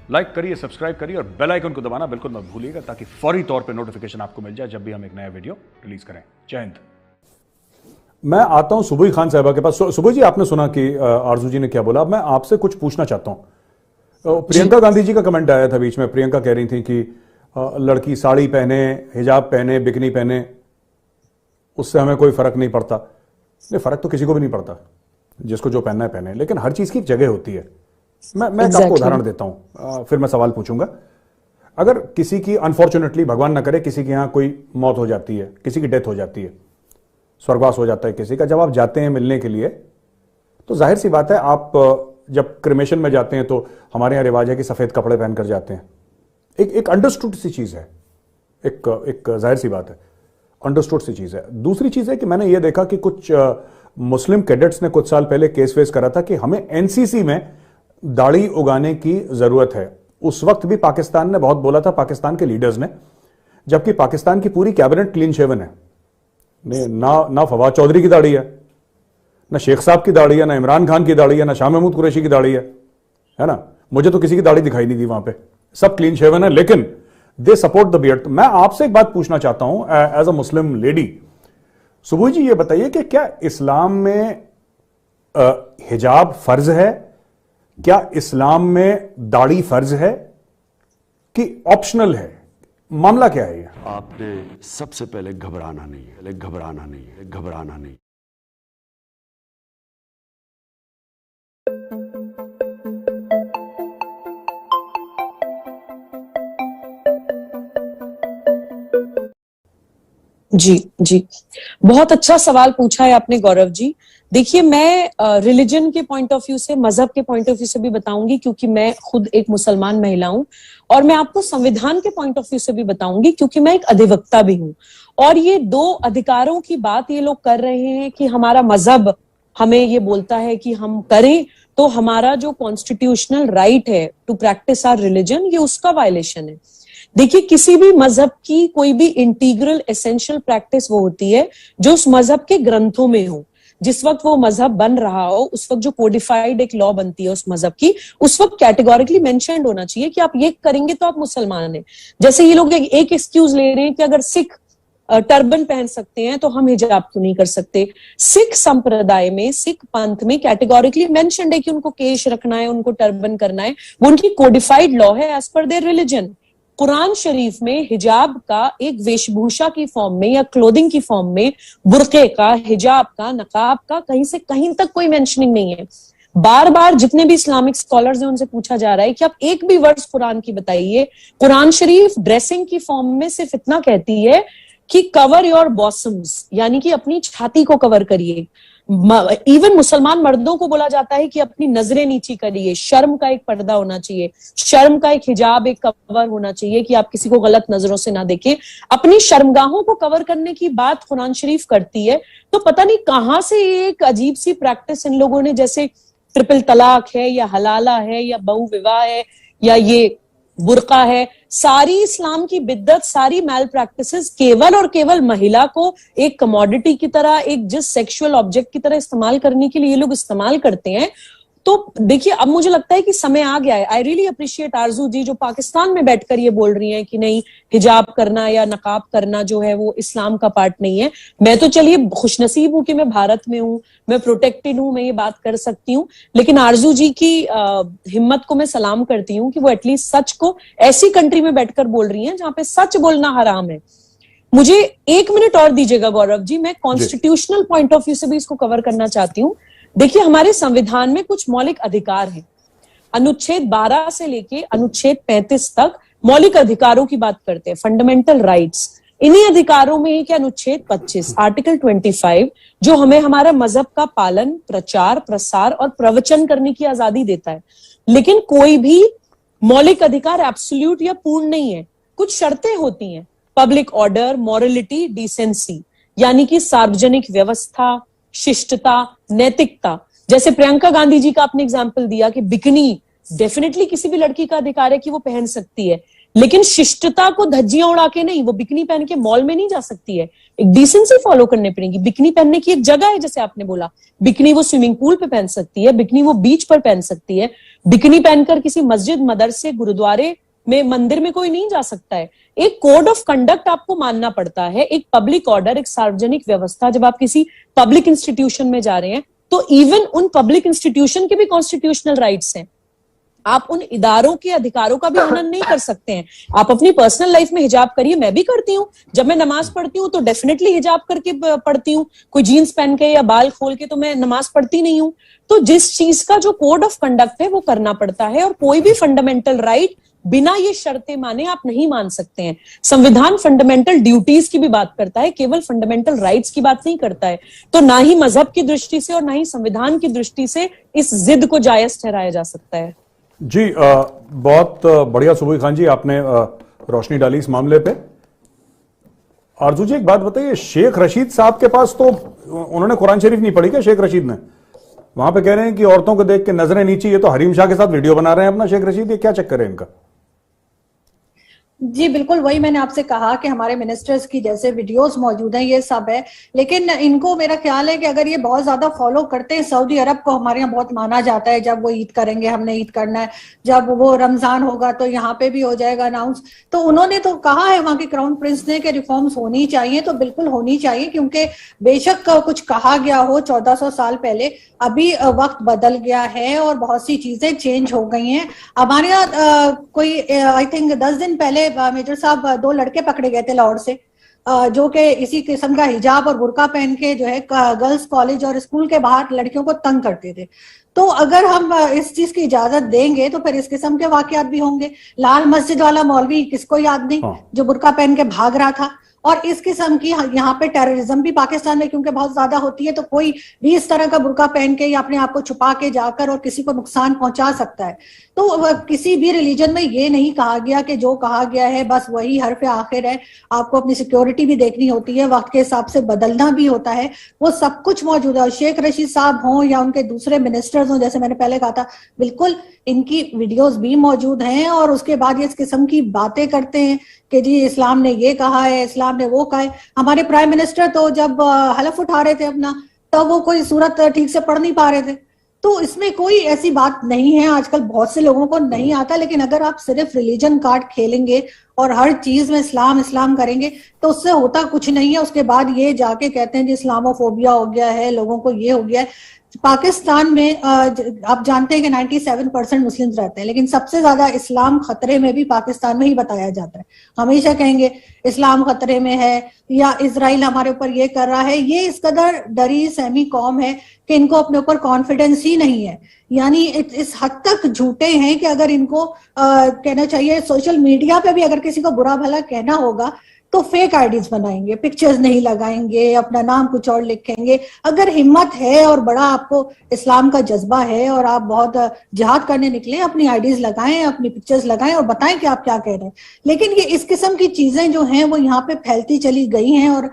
Like करिए, subscribe करिए और बेल आइकन को दबाना बिल्कुल मत भूलिएगा, ताकि फौरी तौर पे नोटिफिकेशन आपको मिल जाए जब भी हम एक नया वीडियो रिलीज करें। जय हिंद। मैं आता हूं सुबोई खान साहबा के पास। सुबोई जी, आपने सुना कि आरजू जी ने क्या बोला। मैं आपसे कुछ पूछना चाहता हूं। प्रियंका गांधी जी का कमेंट आया था बीच में। प्रियंका कह रही थी कि लड़की साड़ी पहने, हिजाब पहने, बिकनी पहने, उससे हमें कोई फर्क नहीं पड़ता। नहीं, फर्क तो किसी को भी नहीं पड़ता, जिसको जो पहनना है पहने, लेकिन हर चीज की एक जगह होती है। मैं आपको उदाहरण देता हूं, फिर मैं सवाल पूछूंगा। अगर किसी की अनफॉर्चुनेटली, भगवान ना करे, किसी के यहां कोई मौत हो जाती है, किसी की डेथ हो जाती है, स्वर्गवास हो जाता है किसी का, जब आप जाते हैं मिलने के लिए, तो जाहिर सी बात है, आप जब क्रिमेशन में जाते हैं तो हमारे यहां रिवाज है कि सफेद कपड़े पहनकर जाते हैं। एक अंडरस्टूड सी चीज है, एक जाहिर सी बात है, अंडरस्टूड सी चीज है। दूसरी चीज है कि मैंने यह देखा कि कुछ मुस्लिम कैडेट्स ने कुछ साल पहले केस फेस करा था कि हमें एनसीसी में दाढ़ी उगाने की जरूरत है। उस वक्त भी पाकिस्तान ने बहुत बोला था, पाकिस्तान के लीडर्स ने, जबकि पाकिस्तान की पूरी कैबिनेट क्लीन शेवन है। ना फवाद चौधरी की दाढ़ी है, ना शेख साहब की दाढ़ी है, ना इमरान खान की दाढ़ी है, ना शाह महमूद कुरैशी की दाढ़ी है ना। मुझे तो किसी की दाढ़ी दिखाई नहीं दी वहां पे, सब क्लीन शेवन है, लेकिन दे सपोर्ट द बियर्ड। मैं आपसे एक बात पूछना चाहता हूं एज अ मुस्लिम लेडी। सुबोई जी, ये बताइए कि क्या इस्लाम में हिजाब फर्ज है? क्या इस्लाम में दाढ़ी फर्ज है कि ऑप्शनल है? मामला क्या है? आपने सबसे पहले घबराना नहीं है, घबराना नहीं है, घबराना नहीं। जी, बहुत अच्छा सवाल पूछा है आपने गौरव जी। देखिए, मैं रिलीजन के पॉइंट ऑफ व्यू से, मजहब के पॉइंट ऑफ व्यू से भी बताऊंगी, क्योंकि मैं खुद एक मुसलमान महिला हूं, और मैं आपको संविधान के पॉइंट ऑफ व्यू से भी बताऊंगी, क्योंकि मैं एक अधिवक्ता भी हूं। और ये दो अधिकारों की बात ये लोग कर रहे हैं कि हमारा मजहब हमें ये बोलता है कि हम करें, तो हमारा जो कॉन्स्टिट्यूशनल राइट है टू प्रैक्टिस आवर रिलीजन, ये उसका वायलेशन है। देखिए, किसी भी मजहब की कोई भी इंटीग्रल एसेंशियल प्रैक्टिस वो होती है जो उस मजहब के ग्रंथों में हो। जिस वक्त वो मजहब बन रहा हो, उस वक्त जो कोडिफाइड एक लॉ बनती है उस मजहब की, उस वक्त कैटेगोरिकली मेंशन्ड होना चाहिए कि आप ये करेंगे तो आप मुसलमान हैं। जैसे ये लोग एक एक्सक्यूज ले रहे हैं कि अगर सिख टर्बन पहन सकते हैं तो हम हिजाब क्यों नहीं कर सकते। सिख संप्रदाय में, सिख पंथ में कैटेगोरिकली मेंशन्ड है कि उनको केश रखना है, उनको टर्बन करना है, वो उनकी कोडिफाइड लॉ है as per their religion. Quran शरीफ में हिजाब का एक वेशभूषा की फॉर्म में या क्लोथिंग की फॉर्म में बुर्के का, हिजाब का, नकाब का कहीं से कहीं तक कोई मेंशनिंग नहीं है। बार बार जितने भी इस्लामिक स्कॉलर्स हैं उनसे पूछा जा रहा है कि आप एक भी वर्स कुरान की बताइए। कुरान शरीफ ड्रेसिंग की फॉर्म में सिर्फ इतना कहती है कि कवर योर बॉसम्स, यानी कि अपनी छाती को कवर करिए। इवन मुसलमान मर्दों को बोला जाता है कि अपनी नजरें नीची करिए, शर्म का एक पर्दा होना चाहिए, शर्म का एक हिजाब, एक कवर होना चाहिए कि आप किसी को गलत नजरों से ना देखें। अपनी शर्मगाहों को कवर करने की बात कुरान शरीफ करती है। तो पता नहीं कहां से एक अजीब सी प्रैक्टिस इन लोगों ने, जैसे ट्रिपल तलाक है या हलाला है या बहु विवाह है या ये बुर्का है, सारी इस्लाम की बिद्दत, सारी मैल प्रैक्टिसेस केवल और केवल महिला को एक कमोडिटी की तरह, एक जिस सेक्सुअल ऑब्जेक्ट की तरह इस्तेमाल करने के लिए ये लोग इस्तेमाल करते हैं। तो देखिए, अब मुझे लगता है कि समय आ गया है। आई रियली अप्रिशिएट आरजू जी जो पाकिस्तान में बैठकर ये बोल रही हैं कि नहीं, हिजाब करना या नकाब करना जो है वो इस्लाम का पार्ट नहीं है। मैं तो चलिए खुशनसीब हूं कि मैं भारत में हूं, मैं प्रोटेक्टेड हूं, मैं ये बात कर सकती हूँ। लेकिन आरजू जी की हिम्मत को मैं सलाम करती हूँ कि वो एटलीस्ट सच को ऐसी कंट्री में बैठकर बोल रही हैं जहां पे सच बोलना हराम है। मुझे 1 मिनट और दीजिएगा गौरव जी, मैं कॉन्स्टिट्यूशनल पॉइंट ऑफ व्यू से भी इसको कवर करना चाहती हूँ। देखिए, हमारे संविधान में कुछ मौलिक अधिकार हैं। अनुच्छेद 12 से लेके अनुच्छेद 35 तक मौलिक अधिकारों की बात करते हैं, फंडामेंटल राइट्स। इन्हीं अधिकारों में एक अनुच्छेद 25, आर्टिकल 25, जो हमें हमारा मजहब का पालन, प्रचार, प्रसार और प्रवचन करने की आजादी देता है। लेकिन कोई भी मौलिक अधिकार एब्सोल्यूट या पूर्ण नहीं है, कुछ शर्तें होती हैं। पब्लिक ऑर्डर, मॉरलिटी, डिसेंसी, यानी कि सार्वजनिक व्यवस्था, शिष्टता, नैतिकता। जैसे प्रियंका गांधी जी का आपने एग्जाम्पल दिया कि बिकनी डेफिनेटली किसी भी लड़की का अधिकार है कि वो पहन सकती है, लेकिन शिष्टता को धज्जियां उड़ा के नहीं, वो बिकनी पहन के मॉल में नहीं जा सकती है। एक डिसेंसी फॉलो करने पड़ेगी। बिकनी पहनने की एक जगह है, जैसे आपने बोला, बिकनी वो स्विमिंग पूल पे पहन सकती है, बिकनी वो बीच पर पहन सकती है, बिकनी पहनकर किसी मस्जिद, मदरसे, गुरुद्वारे में, मंदिर में कोई नहीं जा सकता है। एक कोड ऑफ कंडक्ट आपको मानना पड़ता है, एक पब्लिक ऑर्डर, एक सार्वजनिक व्यवस्था। जब आप किसी पब्लिक इंस्टीट्यूशन में जा रहे हैं तो इवन उन पब्लिक इंस्टीट्यूशन के भी कॉन्स्टिट्यूशनल राइट्स हैं। आप उन इदारों के अधिकारों का भी हनन नहीं कर सकते हैं। आप अपनी पर्सनल लाइफ में हिजाब करिए, मैं भी करती हूँ। जब मैं नमाज पढ़ती हूँ तो डेफिनेटली हिजाब करके पढ़ती हूँ, कोई जीन्स पहन के या बाल खोल के तो मैं नमाज पढ़ती नहीं हूँ। तो जिस चीज का जो कोड ऑफ कंडक्ट है वो करना पड़ता है, और कोई भी फंडामेंटल राइट बिना ये शर्तें माने आप नहीं मान सकते हैं। संविधान फंडामेंटल ड्यूटीज की भी बात करता है, केवल फंडामेंटल राइट्स की बात नहीं करता है। तो ना ही मजहब की दृष्टि से और ना ही संविधान की दृष्टि से इस जिद को जायज ठहराया जा सकता है। जी बहुत बढ़िया सुबोई खान जी, आपने रोशनी डाली इस मामले पे। आरजू जी एक बात बताइए, शेख रशीद साहब के पास तो उन्होंने कुरान शरीफ नहीं पढ़ी क्या शेख रशीद ने? वहां पे कह रहे हैं कि औरतों को देख के नजरें नीची, ये तो हरीम शाह के साथ वीडियो बना रहे हैं अपना शेख रशीद, ये क्या चक्कर है इनका? जी बिल्कुल, वही मैंने आपसे कहा कि हमारे मिनिस्टर्स की जैसे वीडियोस मौजूद हैं, ये सब है। लेकिन इनको, मेरा ख्याल है कि अगर ये बहुत ज्यादा फॉलो करते हैं, सऊदी अरब को हमारे यहाँ बहुत माना जाता है, जब वो ईद करेंगे हमने ईद करना है, जब वो रमजान होगा तो यहाँ पे भी हो जाएगा अनाउंस। तो उन्होंने तो कहा है वहां के क्राउन प्रिंस ने कि रिफॉर्म्स होनी चाहिए, तो बिल्कुल होनी चाहिए, क्योंकि बेशक कुछ कहा गया हो 1400 साल पहले, अभी वक्त बदल गया है और बहुत सी चीजें चेंज हो गई हैं। हमारे यहाँ कोई आई थिंक 10 दिन पहले मेजर साहब 2 लड़के पकड़े गए थे लाहौर से, जो कि इसी किस्म का हिजाब और बुर्का पहन के जो है गर्ल्स कॉलेज और स्कूल के बाहर लड़कियों को तंग करते थे। तो अगर हम इस चीज की इजाजत देंगे तो फिर इस किस्म के वाकयात भी होंगे। लाल मस्जिद वाला मौलवी किसको याद नहीं, जो बुर्का पहन के भाग रहा था। और इस किस्म की यहाँ पे टेररिज्म भी पाकिस्तान में क्योंकि बहुत ज्यादा होती है, तो कोई भी इस तरह का बुर्का पहन के या अपने आप को छुपा के जाकर और किसी को नुकसान पहुंचा सकता है। तो किसी भी रिलीजन में ये नहीं कहा गया कि जो कहा गया है बस वही हर्फ आखिर है। आपको अपनी सिक्योरिटी भी देखनी होती है, वक्त के हिसाब से बदलना भी होता है, वो सब कुछ मौजूद है। शेख रशीद साहब हों या उनके दूसरे मिनिस्टर्स हों, जैसे मैंने पहले कहा था, बिल्कुल इनकी वीडियोस भी मौजूद हैं। और उसके बाद ये इस किस्म की बातें करते हैं कि जी इस्लाम ने ये कहा है, इस्लाम ने वो कहा है। हमारे प्राइम मिनिस्टर तो जब हलफ उठा रहे थे अपना, तब वो कोई सूरत ठीक से पढ़ नहीं पा रहे थे। तो इसमें कोई ऐसी बात नहीं है। आजकल बहुत से लोगों को नहीं आता, लेकिन अगर आप सिर्फ रिलीजन कार्ड खेलेंगे और हर चीज में इस्लाम इस्लाम करेंगे तो उससे होता कुछ नहीं है। उसके बाद ये जाके कहते हैं जी इस्लामोफोबिया हो गया है, लोगों को ये हो गया है। पाकिस्तान में आप जानते हैं कि 97% मुस्लिम रहते हैं, लेकिन सबसे ज्यादा इस्लाम खतरे में भी पाकिस्तान में ही बताया जाता है। हमेशा कहेंगे इस्लाम खतरे में है या इजराइल हमारे ऊपर ये कर रहा है। ये इस कदर डरी सहमी कौम है कि इनको अपने ऊपर कॉन्फिडेंस ही नहीं है। यानी इस हद तक झूठे हैं कि अगर इनको कहना चाहिए, सोशल मीडिया पे भी अगर किसी को बुरा भला कहना होगा तो फेक आईडीज बनाएंगे, पिक्चर्स नहीं लगाएंगे, अपना नाम कुछ और लिखेंगे। अगर हिम्मत है और बड़ा आपको इस्लाम का जज्बा है और आप बहुत जिहाद करने निकले, अपनी आईडीज लगाएं, अपनी पिक्चर्स लगाएं और बताएं कि आप क्या कह रहे हैं। लेकिन ये इस किस्म की चीजें जो हैं वो यहाँ पे फैलती चली गई हैं। और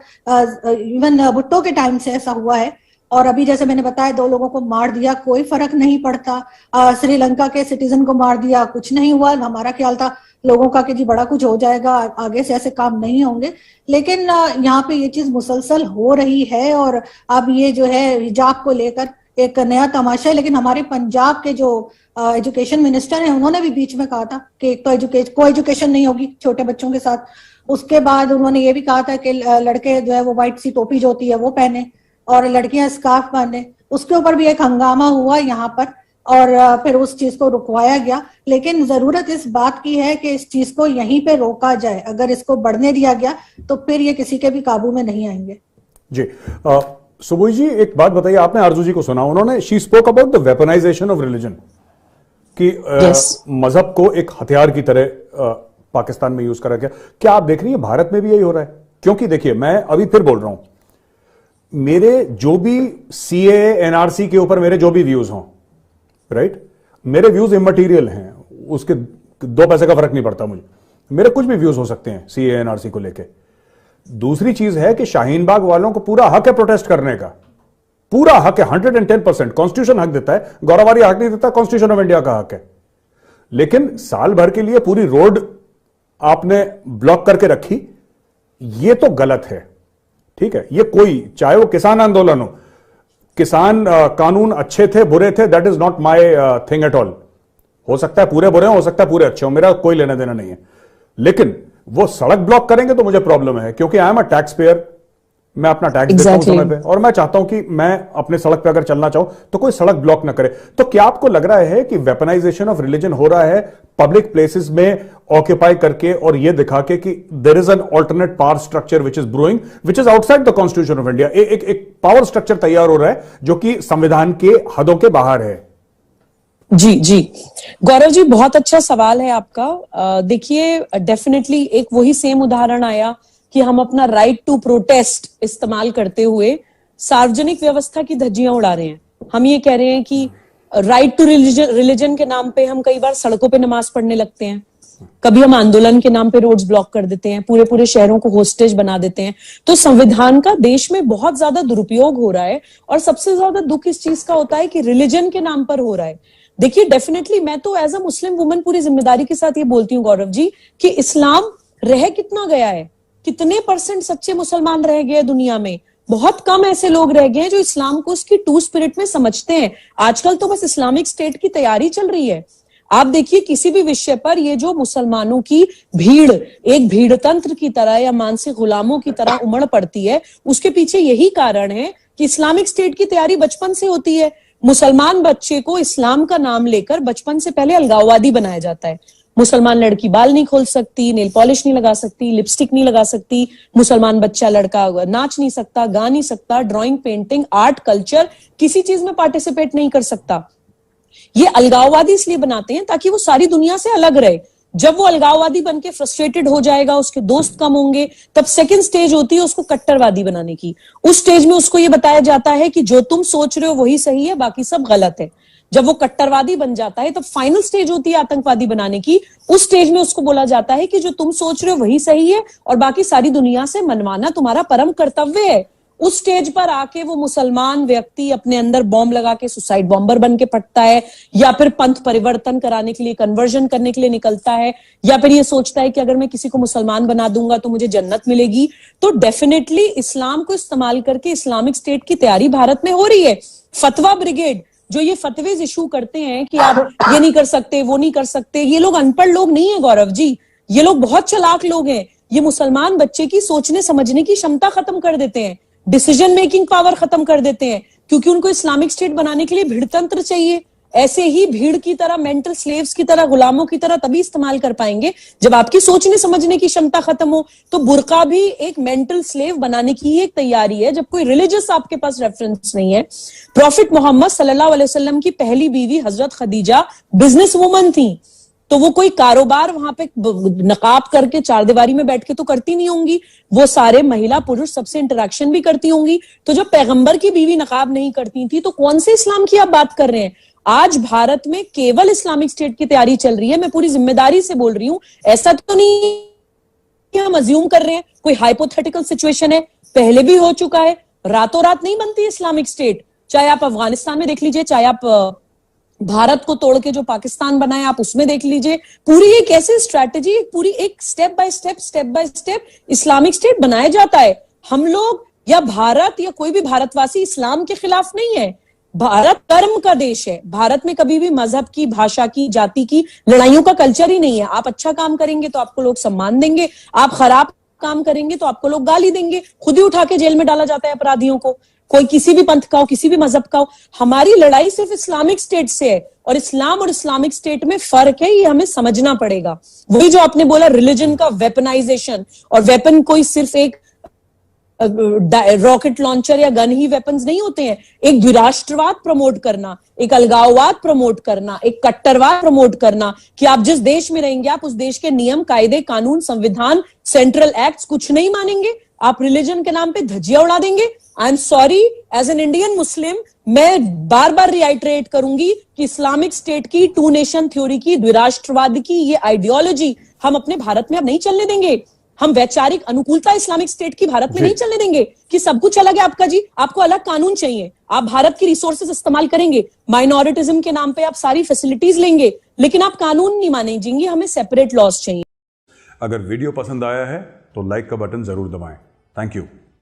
इवन भुट्टो के टाइम से ऐसा हुआ है। और अभी जैसे मैंने बताया 2 लोगों को मार दिया, कोई फर्क नहीं पड़ता। श्रीलंका के सिटीजन को मार दिया, कुछ नहीं हुआ। हमारा ख्याल था लोगों का कि जी बड़ा कुछ हो जाएगा, आगे से ऐसे काम नहीं होंगे। लेकिन यहाँ पे ये चीज मुसलसल हो रही है। और अब ये जो है हिजाब को लेकर एक नया तमाशा है। लेकिन हमारे पंजाब के जो एजुकेशन मिनिस्टर हैं, उन्होंने भी बीच में कहा था कि एक तो को एजुकेशन नहीं होगी छोटे बच्चों के साथ। उसके बाद उन्होंने ये भी कहा था कि लड़के जो है वो व्हाइट सी टोपी जो होती है वो पहने और लड़कियां स्कार्फ बांधे। उसके ऊपर भी एक हंगामा हुआ यहाँ पर और फिर उस चीज को रुकवाया गया। लेकिन जरूरत इस बात की है कि इस चीज को यहीं पे रोका जाए। अगर इसको बढ़ने दिया गया तो फिर ये किसी के भी काबू में नहीं आएंगे। जी सुबोई जी एक बात बताइए, आपने आरजू जी को सुना, उन्होंने she spoke about the weaponisation of religion कि मजहब को एक हथियार की तरह पाकिस्तान में यूज करा गया। क्या आप देख रही है भारत में भी यही हो रहा है? क्योंकि देखिए मैं अभी फिर बोल रहा हूं, मेरे जो भी सीए एनआरसी के ऊपर मेरे जो भी व्यूज हों, राइट, मेरे व्यूज इमटेरियल हैं, उसके 2 पैसे का फर्क नहीं पड़ता मुझे। मेरे कुछ भी व्यूज हो सकते हैं सीए एनआरसी को लेके। दूसरी चीज है कि शाहीन बाग वालों को पूरा हक है प्रोटेस्ट करने का, पूरा हक है, 110%। कॉन्स्टिट्यूशन हक देता है, गौरवारी हक नहीं देता, कॉन्स्टिट्यूशन ऑफ इंडिया का हक है। लेकिन साल भर के लिए पूरी रोड आपने ब्लॉक करके रखी, ये तो गलत है। ठीक है, ये कोई, चाहे वो किसान आंदोलन हो, किसान कानून अच्छे थे बुरे थे, that is not my thing at all. हो सकता है पूरे बुरे हो सकता है पूरे अच्छे हो, मेरा कोई लेना देना नहीं है। लेकिन वो सड़क ब्लॉक करेंगे तो मुझे प्रॉब्लम है, क्योंकि I am a tax payer, मैं अपना टैक्स देता हूं समय पे, और मैं चाहता हूं कि मैं अपने सड़क पे अगर चलना चाहूं तो कोई सड़क ब्लॉक ना करे। तो क्या आपको लग रहा है कि वेपनाइजेशन ऑफ रिलीजन हो रहा है पब्लिक प्लेसेस में ऑक्यूपाई करके, और ये दिखा के कि there is an alternate power structure which is brewing, which is outside the constitution of India. एक पावर स्ट्रक्चर तैयार हो रहा है जो कि संविधान के हदों के बाहर है। जी जी, गौरव जी बहुत अच्छा सवाल है आपका। देखिए डेफिनेटली एक वही सेम उदाहरण आया कि हम अपना राइट टू प्रोटेस्ट इस्तेमाल करते हुए सार्वजनिक व्यवस्था की धज्जियां उड़ा रहे हैं। हम ये कह रहे हैं कि राइट टू रिलीजन के नाम पे हम कई बार सड़कों पे नमाज पढ़ने लगते हैं, कभी हम आंदोलन के नाम पे रोड्स ब्लॉक कर देते हैं, पूरे पूरे शहरों को होस्टेज बना देते हैं। तो संविधान का देश में बहुत ज्यादा दुरुपयोग हो रहा है, और सबसे ज्यादा दुख इस चीज का होता है कि रिलीजन के नाम पर हो रहा है। देखिए डेफिनेटली मैं तो एज अ मुस्लिम वुमन पूरी जिम्मेदारी के साथ ये बोलती हूँ गौरव जी कि इस्लाम रह कितना गया है, कितने % सच्चे मुसलमान रह गए दुनिया में। बहुत कम ऐसे लोग रह गए हैं जो इस्लाम को उसकी टू स्पिरिट में समझते हैं। आजकल तो बस इस्लामिक स्टेट की तैयारी चल रही है। आप देखिए किसी भी विषय पर ये जो मुसलमानों की भीड़ एक भीड़ तंत्र की तरह या मानसिक गुलामों की तरह उमड़ पड़ती है, उसके पीछे यही कारण है कि इस्लामिक स्टेट की तैयारी बचपन से होती है। मुसलमान बच्चे को इस्लाम का नाम लेकर बचपन से पहले अलगाववादी बनाया जाता है। मुसलमान लड़की बाल नहीं खोल सकती, नेल पॉलिश नहीं लगा सकती, लिपस्टिक नहीं लगा सकती, मुसलमान बच्चा लड़का नाच नहीं सकता, गा नहीं सकता, ड्राइंग, पेंटिंग, आर्ट, कल्चर किसी चीज में पार्टिसिपेट नहीं कर सकता। ये अलगाववादी इसलिए बनाते हैं ताकि वो सारी दुनिया से अलग रहे। जब वो अलगाववादी बन के फ्रस्ट्रेटेड हो जाएगा, उसके दोस्त कम होंगे, तब सेकंड स्टेज होती है उसको कट्टरवादी बनाने की। उस स्टेज में उसको ये बताया जाता है कि जो तुम सोच रहे हो वही सही है, बाकी सब गलत है। जब वो कट्टरवादी बन जाता है तब फाइनल स्टेज होती है आतंकवादी बनाने की। उस स्टेज में उसको बोला जाता है कि जो तुम सोच रहे हो वही सही है और बाकी सारी दुनिया से मनवाना तुम्हारा परम कर्तव्य है। उस स्टेज पर आके वो मुसलमान व्यक्ति अपने अंदर बॉम्ब लगा के सुसाइड बॉम्बर बन के फटता है, या फिर पंथ परिवर्तन कराने के लिए, कन्वर्जन करने के लिए निकलता है, या फिर ये सोचता है कि अगर मैं किसी को मुसलमान बना दूंगा तो मुझे जन्नत मिलेगी। तो डेफिनेटली इस्लाम को इस्तेमाल करके इस्लामिक स्टेट की तैयारी भारत में हो रही है। फतवा ब्रिगेड जो ये फतवेज इशू करते हैं कि आप ये नहीं कर सकते, वो नहीं कर सकते, ये लोग अनपढ़ लोग नहीं है गौरव जी, ये लोग बहुत चालाक लोग हैं। ये मुसलमान बच्चे की सोचने समझने की क्षमता खत्म कर देते हैं, डिसीजन मेकिंग पावर खत्म कर देते हैं, क्योंकि उनको इस्लामिक स्टेट बनाने के लिए भीड़ तंत्र चाहिए। ऐसे ही भीड़ की तरह, मेंटल स्लेव्स की तरह, गुलामों की तरह तभी इस्तेमाल कर पाएंगे जब आपकी सोचने समझने की क्षमता खत्म हो। तो बुर्का भी एक मेंटल स्लेव बनाने की ही एक तैयारी है जब कोई रिलीजियस आपके पास रेफरेंस नहीं है। प्रॉफिट मोहम्मद सल्लल्लाहु अलैहि वसल्लम की पहली बीवी हजरत खदीजा बिजनेस वुमन थी, तो वो कोई कारोबार वहां पे नकाब करके चार दीवारी में बैठ के तो करती नहीं होंगी, वो सारे महिला पुरुष सबसे इंटरेक्शन भी करती होंगी। तो जब पैगंबर की बीवी नकाब नहीं करती थी तो कौन से इस्लाम की आप बात कर रहे हैं? आज भारत में केवल इस्लामिक स्टेट की तैयारी चल रही है। मैं पूरी जिम्मेदारी से बोल रही हूं, ऐसा तो नहीं हम अज्यूम कर रहे हैं, कोई हाइपोथेटिकल सिचुएशन है, पहले भी हो चुका है। रातों रात नहीं बनती इस्लामिक स्टेट, चाहे आप अफगानिस्तान में देख लीजिए, चाहे आप भारत को तोड़ के जो पाकिस्तान बना है आप उसमें देख लीजिए। पूरी एक ऐसी स्ट्रैटेजी, पूरी एक step by step Islamic state बनाया जाता है। हम लोग या भारत या कोई भी भारतवासी इस्लाम के खिलाफ नहीं है। भारत धर्म का देश है। भारत में कभी भी मजहब की, भाषा की, जाति की लड़ाइयों का कल्चर ही नहीं है। आप अच्छा काम करेंगे तो आपको लोग सम्मान देंगे, आप खराब काम करेंगे तो आपको लोग गाली देंगे। खुद ही उठा के जेल में डाला जाता है अपराधियों को, कोई किसी भी पंथ का हो, किसी भी मजहब का हो। हमारी लड़ाई सिर्फ इस्लामिक स्टेट से है, और इस्लाम और इस्लामिक स्टेट में फर्क है, ये हमें समझना पड़ेगा। वही जो आपने बोला रिलीजन का वेपनाइजेशन, और वेपन कोई सिर्फ एक रॉकेट लॉन्चर या गन ही वेपन्स नहीं होते हैं। एक द्विराष्ट्रवाद प्रमोट करना, एक अलगाववाद प्रमोट करना, एक कट्टरवाद प्रमोट करना कि आप जिस देश में रहेंगे आप उस देश के नियम, कायदे, कानून, संविधान, सेंट्रल एक्ट्स कुछ नहीं मानेंगे, आप रिलीजन के नाम पे धज्जियां उड़ा देंगे। I am sorry, as an Indian Muslim मैं बार बार रिआइटरेट करूंगी कि इस्लामिक स्टेट की, टू नेशन थ्योरी की, द्विराष्ट्रवाद की ये आइडियोलॉजी हम अपने भारत में अब नहीं चलने देंगे। हम वैचारिक अनुकूलता इस्लामिक स्टेट की भारत में नहीं चलने देंगे कि सब कुछ अलग है आपका जी, आपको अलग कानून चाहिए, आप भारत की रिसोर्सेज इस्तेमाल करेंगे, माइनॉरिटिज्म के नाम पे आप सारी फैसिलिटीज लेंगे, लेकिन आप कानून नहीं मानेंगे, हमें सेपरेट लॉज चाहिए। अगर वीडियो पसंद आया है तो लाइक का बटन जरूर दबाएं। Thank you.